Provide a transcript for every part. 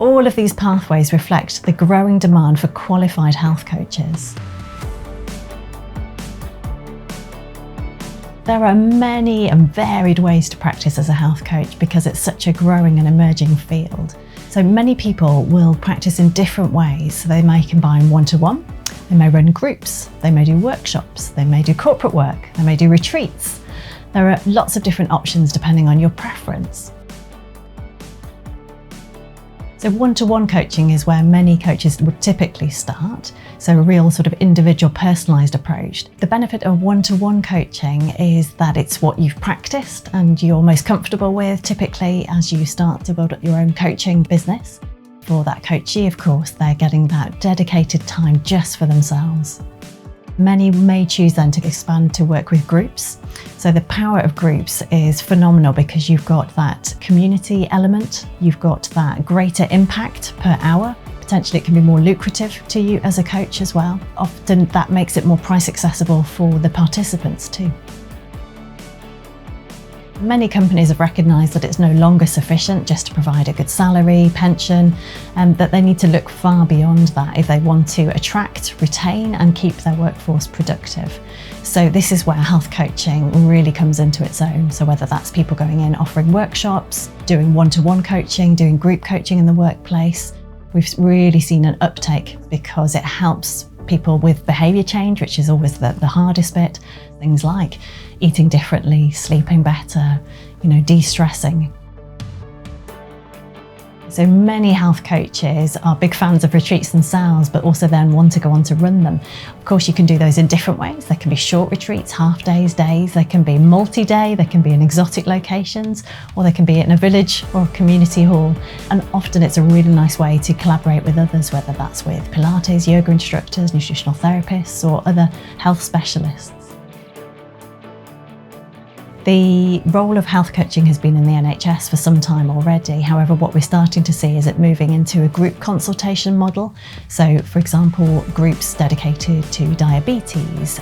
All of these pathways reflect the growing demand for qualified health coaches. There are many and varied ways to practice as a health coach because it's such a growing and emerging field. So many people will practice in different ways. So they may combine one-to-one, they may run groups, they may do workshops, they may do corporate work, they may do retreats. There are lots of different options depending on your preference. So one-to-one coaching is where many coaches would typically start. So a real sort of individual personalised approach. The benefit of one-to-one coaching is that it's what you've practiced and you're most comfortable with typically as you start to build up your own coaching business. For that coachee, of course, they're getting that dedicated time just for themselves. Many may choose then to expand to work with groups. So the power of groups is phenomenal because you've got that community element, you've got that greater impact per hour. Potentially it can be more lucrative to you as a coach as well. Often that makes it more price accessible for the participants too. Many companies have recognised that it's no longer sufficient just to provide a good salary, pension, and that they need to look far beyond that if they want to attract, retain and keep their workforce productive. So this is where health coaching really comes into its own. So whether that's people going in, offering workshops, doing one-to-one coaching, doing group coaching in the workplace, we've really seen an uptake because it helps people with behaviour change, which is always the hardest bit. Things like eating differently, sleeping better, de-stressing. So many health coaches are big fans of retreats themselves, but also then want to go on to run them. Of course, you can do those in different ways. They can be short retreats, half days, days. They can be multi-day, they can be in exotic locations, or they can be in a village or a community hall. And often it's a really nice way to collaborate with others, whether that's with Pilates, yoga instructors, nutritional therapists, or other health specialists. The role of health coaching has been in the NHS for some time already. However, what we're starting to see is it moving into a group consultation model. So, for example, groups dedicated to diabetes,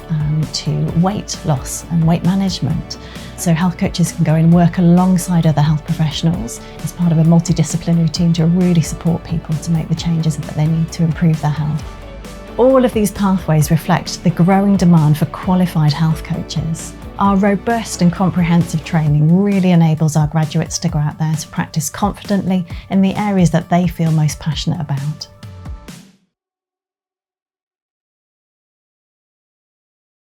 to weight loss and weight management. So health coaches can go and work alongside other health professionals as part of a multidisciplinary team to really support people to make the changes that they need to improve their health. All of these pathways reflect the growing demand for qualified health coaches. Our robust and comprehensive training really enables our graduates to go out there to practice confidently in the areas that they feel most passionate about.